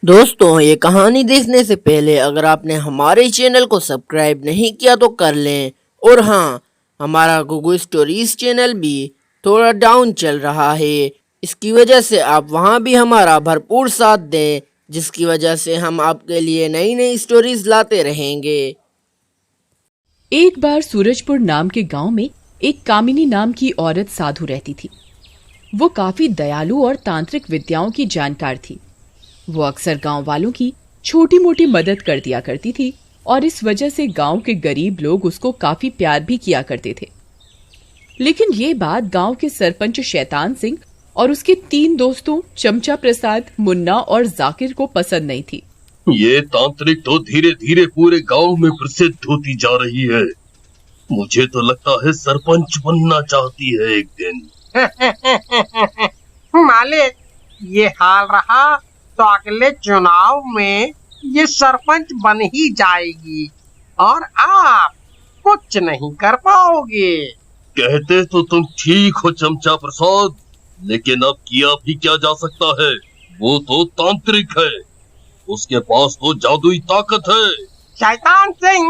दोस्तों, ये कहानी देखने से पहले अगर आपने हमारे चैनल को सब्सक्राइब नहीं किया तो कर लें। और हाँ, हमारा गूगल स्टोरीज चैनल भी थोड़ा डाउन चल रहा है, इसकी वजह से आप वहाँ भी हमारा भरपूर साथ दें, जिसकी वजह से हम आपके लिए नई नई स्टोरीज लाते रहेंगे। एक बार सूरजपुर नाम के गांव में एक कामिनी नाम की औरत साधु रहती थी। वो काफी दयालु और तांत्रिक विद्याओं की जानकार थी। वो अक्सर गांव वालों की छोटी मोटी मदद कर दिया करती थी और इस वजह से गांव के गरीब लोग उसको काफी प्यार भी किया करते थे। लेकिन ये बात गांव के सरपंच शैतान सिंह और उसके 3 दोस्तों चमचा प्रसाद, मुन्ना और जाकिर को पसंद नहीं थी। ये तांत्रिक तो धीरे धीरे पूरे गांव में प्रसिद्ध होती जा रही है। मुझे तो लगता है सरपंच बनना चाहती है एक दिन। मालिक, ये हाल रहा तो अगले चुनाव में ये सरपंच बन ही जाएगी और आप कुछ नहीं कर पाओगे। कहते तो तुम ठीक हो चमचा प्रसाद, लेकिन अब किया भी क्या जा सकता है। वो तो तांत्रिक है, उसके पास तो जादुई ताकत है। शैतान सिंह,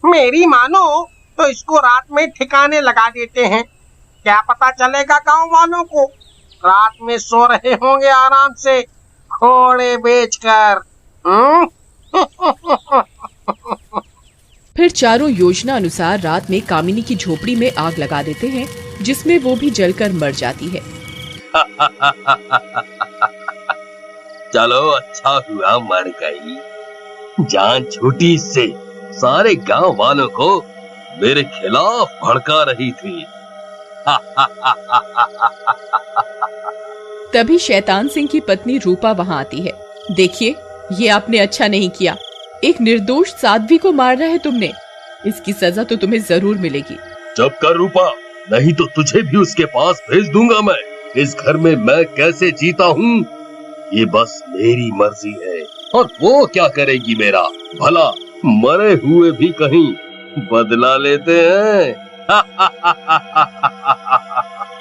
मेरी मानो तो इसको रात में ठिकाने लगा देते हैं। क्या पता चलेगा गांव वालों को, रात में सो रहे होंगे आराम से घोड़े बेचकर। फिर चारों योजना अनुसार रात में कामिनी की झोपड़ी में आग लगा देते हैं, जिसमें वो भी जलकर मर जाती है। चलो अच्छा हुआ मर गई, जान छूटी इससे। सारे गांव वालों को मेरे खिलाफ भड़का रही थी। तभी शैतान सिंह की पत्नी रूपा वहाँ आती है। देखिए, ये आपने अच्छा नहीं किया। एक निर्दोष साध्वी को मार रहा है तुमने। इसकी सजा तो तुम्हें जरूर मिलेगी। चुप कर रूपा, नहीं तो तुझे भी उसके पास भेज दूंगा मैं। इस घर में मैं कैसे जीता हूँ ये बस मेरी मर्जी है, और वो क्या करेगी मेरा भला। मरे हुए भी कहीं बदला लेते हैं।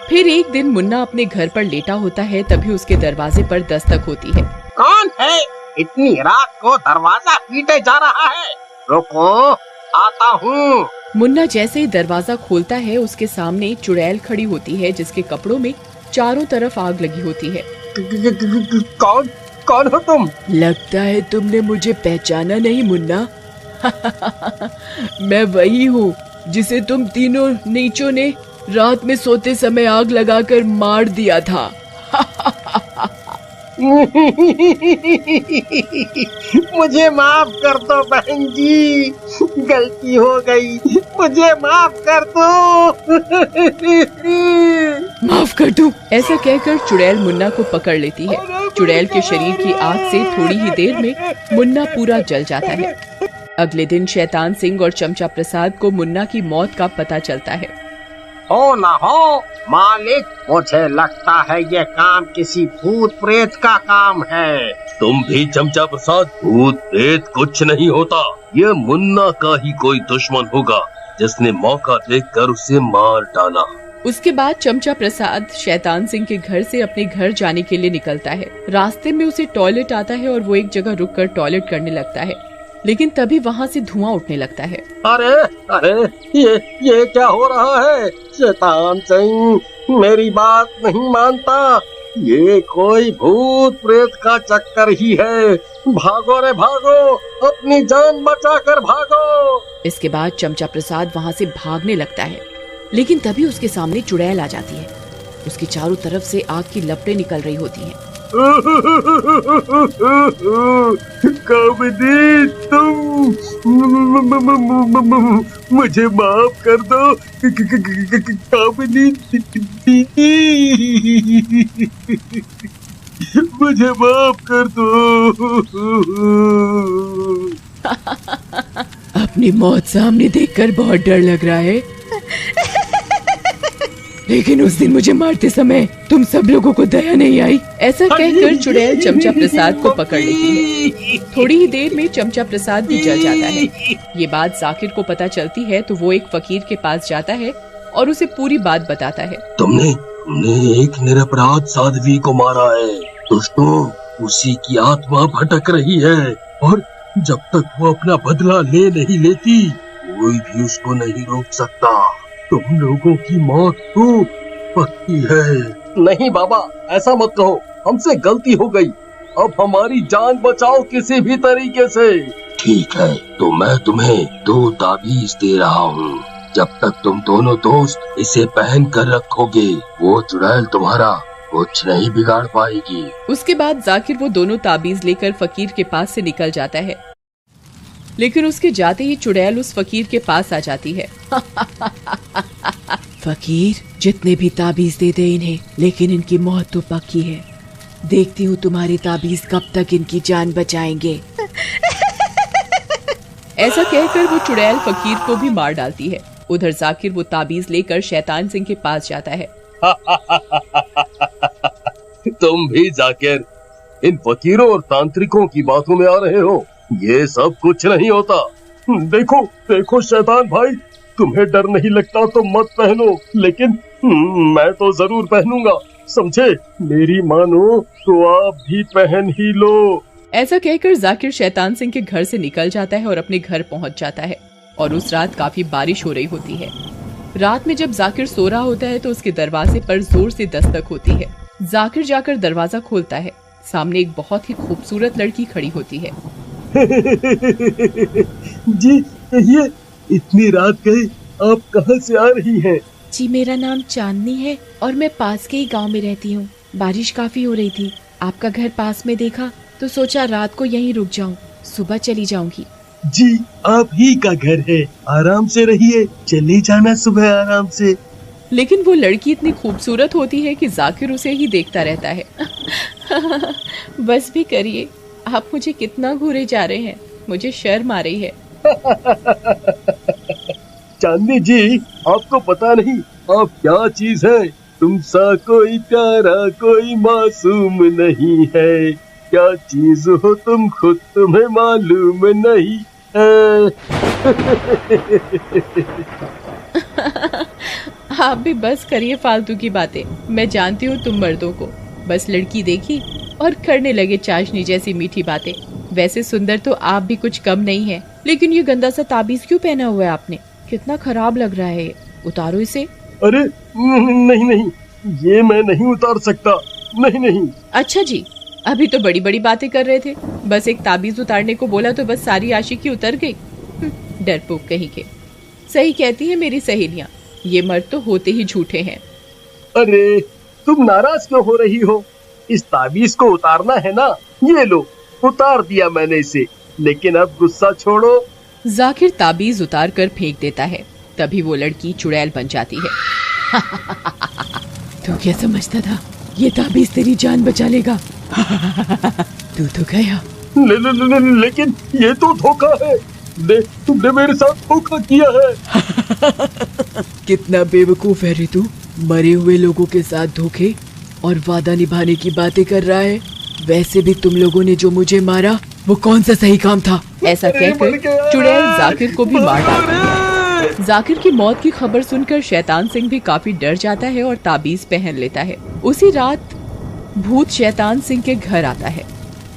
फिर एक दिन मुन्ना अपने घर पर लेटा होता है, तभी उसके दरवाजे पर दस्तक होती है। कौन है? इतनी रात को दरवाजा पीटे जा रहा है। रुको, आता हूँ। मुन्ना जैसे ही दरवाजा खोलता है, उसके सामने एक चुड़ैल खड़ी होती है, जिसके कपड़ों में चारों तरफ आग लगी होती है। कौन हो तुम? लगता है तुमने मुझे पहचाना नहीं मुन्ना। मैं वही हूँ जिसे तुम तीनों नीचों ने रात में सोते समय आग लगाकर मार दिया था। मुझे माफ कर दो बहन जी, गलती हो गई, मुझे माफ कर दो। माफ कर दूं? ऐसा कहकर चुड़ैल मुन्ना को पकड़ लेती है। चुड़ैल के शरीर की आग से थोड़ी ही देर में मुन्ना पूरा जल जाता है। अगले दिन शैतान सिंह और चमचा प्रसाद को मुन्ना की मौत का पता चलता है। हो ना हो मालिक, मुझे लगता है ये काम किसी भूत प्रेत का काम है। तुम भी चमचा प्रसाद, भूत प्रेत कुछ नहीं होता। ये मुन्ना का ही कोई दुश्मन होगा जिसने मौका देखकर उसे मार डाला। उसके बाद चमचा प्रसाद शैतान सिंह के घर से अपने घर जाने के लिए निकलता है। रास्ते में उसे टॉयलेट आता है और वो एक जगह रुककर टॉयलेट करने लगता है, लेकिन तभी वहाँ से धुआं उठने लगता है। अरे अरे, ये क्या हो रहा है? शैतान सिंह मेरी बात नहीं मानता। ये कोई भूत प्रेत का चक्कर ही है। भागो रे भागो, अपनी जान बचाकर भागो। इसके बाद चमचा प्रसाद वहाँ से भागने लगता है, लेकिन तभी उसके सामने चुड़ैल आ जाती है। उसकी चारों तरफ से आग की लपटें निकल रही होती हैं। कामिनी, तुम मुझे माफ कर दो। कामिनी दीदी, मुझे माफ कर दो। अपनी मौत सामने देखकर बहुत डर लग रहा है, लेकिन उस दिन मुझे मारते समय तुम सब लोगों को दया नहीं आई। ऐसा कहकर चुड़ैल चमचा प्रसाद को पकड़ लेती है। थोड़ी ही देर में चमचा प्रसाद भी जल जाता है। ये बात जाकिर को पता चलती है तो वो एक फकीर के पास जाता है और उसे पूरी बात बताता है। तुमने एक निरपराध साध्वी को मारा है। दोस्तों, उसी की आत्मा भटक रही है और जब तक वो अपना बदला ले नहीं लेती कोई भी उसको नहीं रोक सकता। तुम लोगों की मौत तो पक्की है। नहीं बाबा, ऐसा मत कहो, हमसे गलती हो गई। अब हमारी जान बचाओ किसी भी तरीके से। ठीक है, तो मैं तुम्हें 2 ताबीज दे रहा हूँ। जब तक तुम दोनों दोस्त इसे पहन कर रखोगे वो चुड़ैल तुम्हारा कुछ नहीं बिगाड़ पाएगी। उसके बाद जाकिर वो दोनों ताबीज लेकर फकीर के पास से निकल जाता है, लेकिन उसके जाते ही चुड़ैल उस फकीर के पास आ जाती है। फकीर, जितने भी ताबीज दे दे इन्हें, लेकिन इनकी मौत तो पक्की है। देखती हूँ तुम्हारे ताबीज कब तक इनकी जान बचाएंगे। ऐसा कहकर वो चुड़ैल फकीर को भी मार डालती है। उधर जाकिर वो ताबीज लेकर शैतान सिंह के पास जाता है। तुम भी जाकिर इन फकीरों और तांत्रिकों की बातों में आ रहे हो। ये सब कुछ नहीं होता। देखो देखो शैतान भाई, तुम्हें डर नहीं लगता तो मत पहनो, लेकिन मैं तो जरूर पहनूंगा, समझे? मेरी मानो तो आप भी पहन ही लो। ऐसा कहकर जाकिर शैतान सिंह के घर से निकल जाता है और अपने घर पहुंच जाता है। और उस रात काफी बारिश हो रही होती है। रात में जब जाकिर सो रहा होता है तो उसके दरवाजे पर जोर से दस्तक होती है। जाकिर जाकर दरवाजा खोलता है। सामने एक बहुत ही खूबसूरत लड़की खड़ी होती है। जी ये इतनी रात गई, आप कहाँ से आ रही हैं? जी मेरा नाम चांदनी है और मैं पास के ही गांव में रहती हूँ। बारिश काफी हो रही थी, आपका घर पास में देखा तो सोचा रात को यहीं रुक जाऊं, सुबह चली जाऊंगी। जी आप ही का घर है, आराम से रहिए, चले जाना सुबह आराम से। लेकिन वो लड़की इतनी खूबसूरत होती है कि जाकिर उसे ही देखता रहता है। बस भी करिए, आप मुझे कितना घूरे जा रहे हैं, मुझे शर्म आ रही है। चांदनी जी, आपको पता नहीं आप क्या चीज है। तुम सा कोई प्यारा कोई मासूम नहीं है, क्या चीज हो तुम खुद तुम्हें मालूम नहीं है। आप भी बस करिए फालतू की बातें। मैं जानती हूँ तुम मर्दों को बस लड़की देखी और करने लगे चाशनी जैसी मीठी बातें। वैसे सुंदर तो आप भी कुछ कम नहीं है, लेकिन ये गंदा सा ताबीज क्यों पहना हुआ है आपने? कितना खराब लग रहा है ये, उतारो इसे। अरे नहीं नहीं, ये मैं नहीं उतार सकता, नहीं नहीं। अच्छा जी, अभी तो बड़ी बड़ी बातें कर रहे थे, बस एक ताबीज उतारने को बोला तो बस सारी आशिकी उतर गई। डरपोक कहीं के। सही कहती है मेरी सहेलियां, ये मर्द तो होते ही झूठे हैं। अरे तुम नाराज क्यों हो रही हो? इस ताबीज को उतारना है ना, ये लो उतार दिया मैंने इसे, लेकिन अब गुस्सा छोड़ो। जाकिर ताबीज उतार कर फेंक देता है। तभी वो लड़की चुड़ैल बन जाती है। तू क्या समझता था ये ताबीज तेरी जान बचा लेगा? तू तो गया। लेकिन ये तो धोखा है। तुमने मेरे साथ धोखा किया है। कितना बेवकूफ है रे तू, मरे हुए लोगों के साथ धोखे और वादा निभाने की बातें कर रहा है। वैसे भी तुम लोगों ने जो मुझे मारा वो कौन सा सही काम था? ऐसा कहकर चुड़ैल जाकिर को भी मार डालती है। जाकिर की मौत की खबर सुनकर शैतान सिंह भी काफी डर जाता है और ताबीज पहन लेता है। उसी रात भूत शैतान सिंह के घर आता है।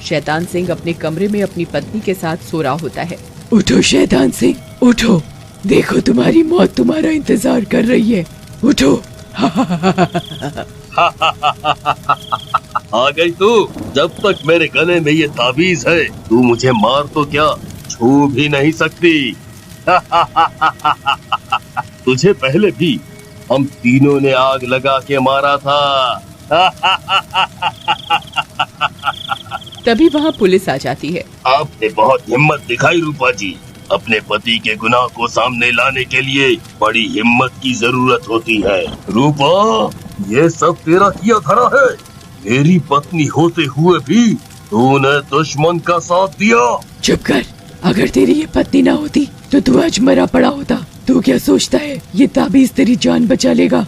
शैतान सिंह अपने कमरे में अपनी पत्नी के साथ सो रहा होता है। उठो शैतान सिंह, उठो, देखो तुम्हारी मौत तुम्हारा इंतजार कर रही है, उठो। आ गई तू। जब तक मेरे गले में ये ताबीज है तू मुझे मार तो क्या छू भी नहीं सकती। तुझे पहले भी हम तीनों ने आग लगा के मारा था। तभी वहाँ पुलिस आ जाती है। आपने बहुत हिम्मत दिखाई रूपा जी। अपने पति के गुनाह को सामने लाने के लिए बड़ी हिम्मत की जरूरत होती है। रूपा, ये सब तेरा किया धरा है। मेरी पत्नी होते हुए भी तूने दुश्मन का साथ दिया। चुप कर, अगर तेरी ये पत्नी ना होती तो तू आज मरा पड़ा होता। तू क्या सोचता है ये ताबीज तेरी जान बचा लेगा?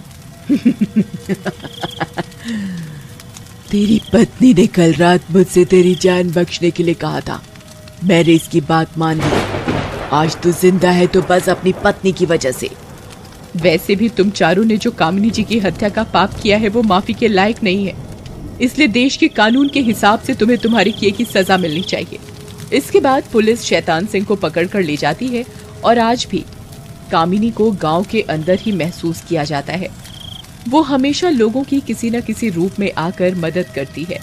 तेरी पत्नी ने कल रात मुझसे तेरी जान बख्शने के लिए कहा था, मैंने इसकी बात मान ली। आज तू जिंदा है तो बस अपनी पत्नी की वजह से। वैसे भी तुम चारों ने जो कामिनी जी की हत्या का पाप किया है वो माफी के लायक नहीं है। इसलिए देश के कानून के हिसाब से तुम्हें तुम्हारे किए की सजा मिलनी चाहिए। इसके बाद पुलिस शैतान सिंह को पकड़कर ले जाती है और आज भी कामिनी को गांव के अंदर ही महसूस किया जाता है। वो हमेशा लोगों की किसी न किसी रूप में आकर मदद करती है।